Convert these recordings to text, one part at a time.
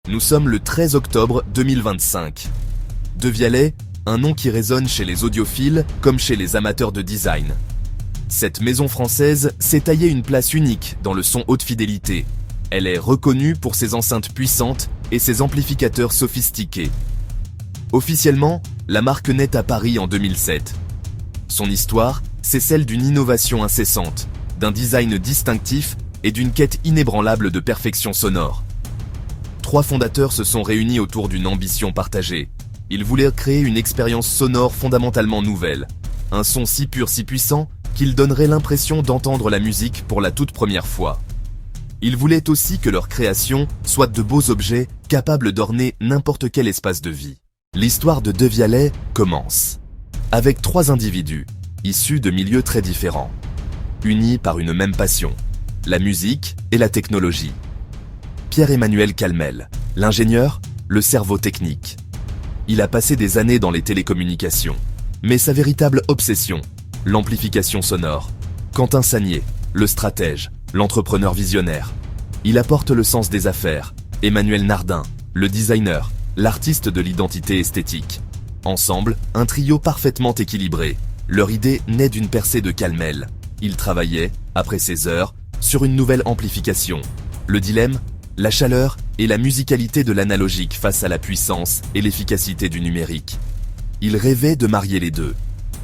Nous sommes le 13 octobre 2025. Devialet, un nom qui résonne chez les audiophiles comme chez les amateurs de design. Cette maison française s'est taillée une place unique dans le son haute fidélité. Elle est reconnue pour ses enceintes puissantes et ses amplificateurs sophistiqués. Officiellement, la marque naît à Paris en 2007. Son histoire, c'est celle d'une innovation incessante, d'un design distinctif et d'une quête inébranlable de perfection sonore. 3 fondateurs se sont réunis autour d'une ambition partagée. Ils voulaient créer une expérience sonore fondamentalement nouvelle, un son si pur, si puissant, qu'il donnerait l'impression d'entendre la musique pour la toute première fois. Ils voulaient aussi que leur création soit de beaux objets capables d'orner n'importe quel espace de vie. L'histoire de Devialet commence avec 3 individus, issus de milieux très différents, unis par une même passion, la musique et la technologie. Pierre-Emmanuel Calmel, l'ingénieur, le cerveau technique. Il a passé des années dans les télécommunications, mais sa véritable obsession, l'amplification sonore. Quentin Sagnier, le stratège, l'entrepreneur visionnaire. Il apporte le sens des affaires. Emmanuel Nardin, le designer, l'artiste de l'identité esthétique. Ensemble, un trio parfaitement équilibré. Leur idée naît d'une percée de Calmel. Ils travaillaient, après 16 heures, sur une nouvelle amplification. Le dilemme, la chaleur et la musicalité de l'analogique face à la puissance et l'efficacité du numérique. Il rêvait de marier les deux.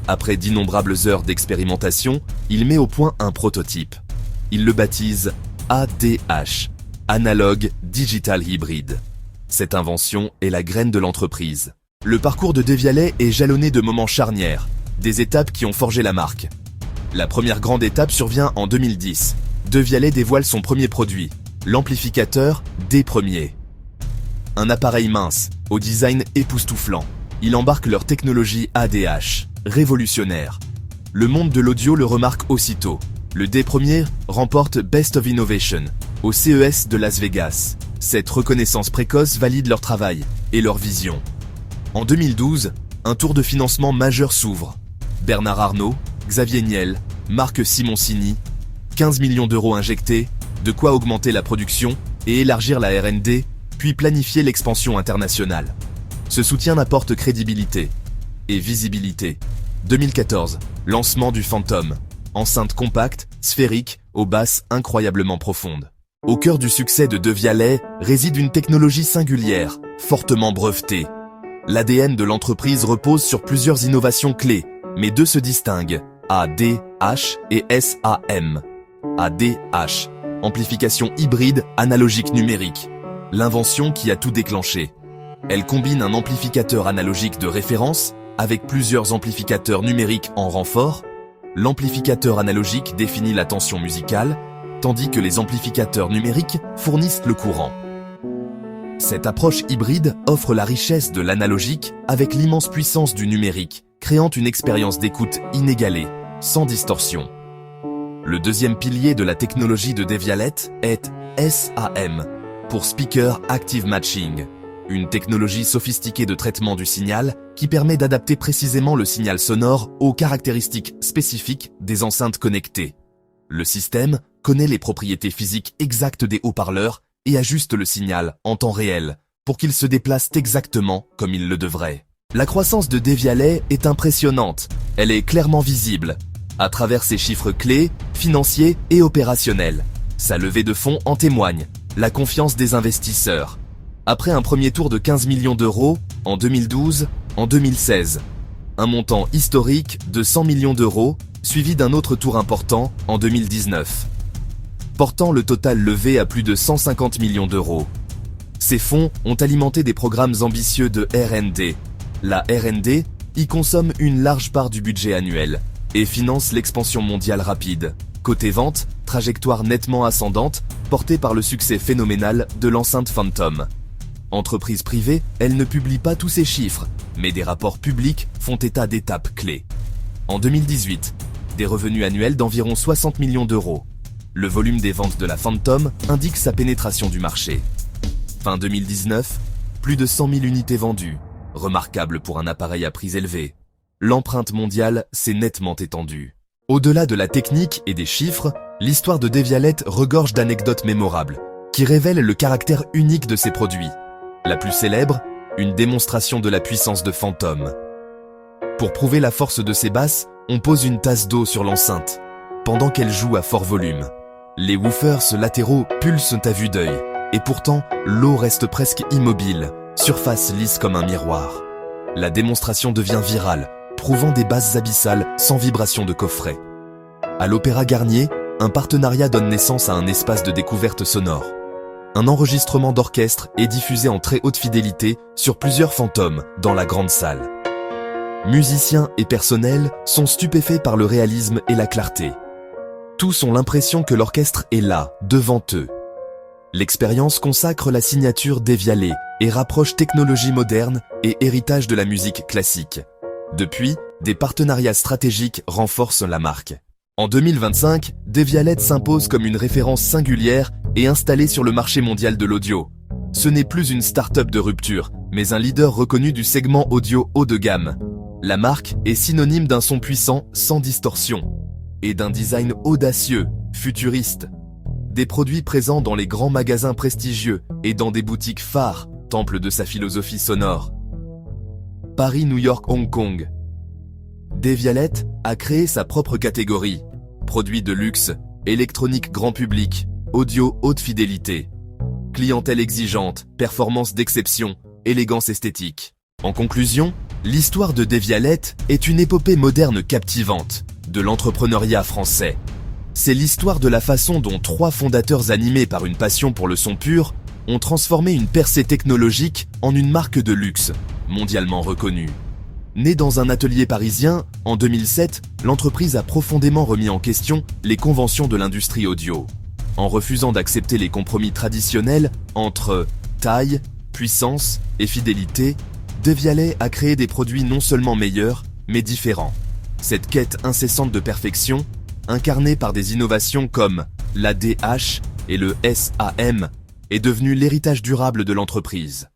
Après d'innombrables heures d'expérimentation, il met au point un prototype. Il le baptise ADH, Analog Digital Hybrid. Cette invention est la graine de l'entreprise. Le parcours de Devialet est jalonné de moments charnières, des étapes qui ont forgé la marque. La première grande étape survient en 2010. Devialet dévoile son premier produit, l'amplificateur D-Premier. Un appareil mince, au design époustouflant. Il embarque leur technologie ADH, révolutionnaire. Le monde de l'audio le remarque aussitôt. Le D-Premier remporte Best of Innovation au CES de Las Vegas. Cette reconnaissance précoce valide leur travail et leur vision. En 2012, un tour de financement majeur s'ouvre. Bernard Arnault, Xavier Niel, Marc Simoncini, 15 millions d'euros injectés, de quoi augmenter la production et élargir la R&D, puis planifier l'expansion internationale. Ce soutien apporte crédibilité et visibilité. 2014, lancement du Phantom, enceinte compacte, sphérique, aux basses incroyablement profondes. Au cœur du succès de Devialet réside une technologie singulière, fortement brevetée. L'ADN de l'entreprise repose sur plusieurs innovations clés, mais 2 se distinguent, ADH et SAM. ADH, amplification hybride analogique numérique. L'invention qui a tout déclenché. Elle combine un amplificateur analogique de référence avec plusieurs amplificateurs numériques en renfort. L'amplificateur analogique définit la tension musicale, tandis que les amplificateurs numériques fournissent le courant. Cette approche hybride offre la richesse de l'analogique avec l'immense puissance du numérique, créant une expérience d'écoute inégalée, sans distorsion. Le deuxième pilier de la technologie de Devialet est SAM, pour Speaker Active Matching, une technologie sophistiquée de traitement du signal qui permet d'adapter précisément le signal sonore aux caractéristiques spécifiques des enceintes connectées. Le système connaît les propriétés physiques exactes des haut-parleurs et ajuste le signal en temps réel pour qu'il se déplace exactement comme il le devrait. La croissance de Devialet est impressionnante, elle est clairement visible, à travers ses chiffres clés, financiers et opérationnels. Sa levée de fonds en témoigne, la confiance des investisseurs. Après un premier tour de 15 millions d'euros en 2012, en 2016. Un montant historique de 100 millions d'euros, suivi d'un autre tour important en 2019. Portant le total levé à plus de 150 millions d'euros. Ces fonds ont alimenté des programmes ambitieux de R&D. La R&D y consomme une large part du budget annuel et finance l'expansion mondiale rapide. Côté vente, trajectoire nettement ascendante, portée par le succès phénoménal de l'enceinte Phantom. Entreprise privée, elle ne publie pas tous ces chiffres, mais des rapports publics font état d'étapes clés. En 2018, des revenus annuels d'environ 60 millions d'euros. Le volume des ventes de la Phantom indique sa pénétration du marché. Fin 2019, plus de 100 000 unités vendues, remarquable pour un appareil à prix élevé. L'empreinte mondiale s'est nettement étendue. Au-delà de la technique et des chiffres, l'histoire de Devialet regorge d'anecdotes mémorables, qui révèlent le caractère unique de ses produits. La plus célèbre, une démonstration de la puissance de Phantom. Pour prouver la force de ces basses, on pose une tasse d'eau sur l'enceinte, pendant qu'elle joue à fort volume. Les woofers latéraux pulsent à vue d'œil, et pourtant, l'eau reste presque immobile, surface lisse comme un miroir. La démonstration devient virale, prouvant des basses abyssales sans vibration de coffret. À l'Opéra Garnier, un partenariat donne naissance à un espace de découverte sonore. Un enregistrement d'orchestre est diffusé en très haute fidélité sur plusieurs fantômes dans la grande salle. Musiciens et personnel sont stupéfaits par le réalisme et la clarté. Tous ont l'impression que l'orchestre est là, devant eux. L'expérience consacre la signature d'Evialet et rapproche technologie moderne et héritage de la musique classique. Depuis, des partenariats stratégiques renforcent la marque. En 2025, Devialet s'impose comme une référence singulière et installée sur le marché mondial de l'audio. Ce n'est plus une start-up de rupture, mais un leader reconnu du segment audio haut de gamme. La marque est synonyme d'un son puissant sans distorsion et d'un design audacieux, futuriste. Des produits présents dans les grands magasins prestigieux et dans des boutiques phares, temple de sa philosophie sonore. Paris, New York, Hong Kong. Devialet a créé sa propre catégorie. Produits de luxe, électronique grand public, audio haute fidélité. Clientèle exigeante, performance d'exception, élégance esthétique. En conclusion, l'histoire de Devialet est une épopée moderne captivante de l'entrepreneuriat français. C'est l'histoire de la façon dont 3 fondateurs animés par une passion pour le son pur ont transformé une percée technologique en une marque de luxe, mondialement reconnue. Née dans un atelier parisien, en 2007, l'entreprise a profondément remis en question les conventions de l'industrie audio. En refusant d'accepter les compromis traditionnels entre taille, puissance et fidélité, Devialet a créé des produits non seulement meilleurs, mais différents. Cette quête incessante de perfection, incarnée par des innovations comme l'ADH et le SAM, est devenue l'héritage durable de l'entreprise.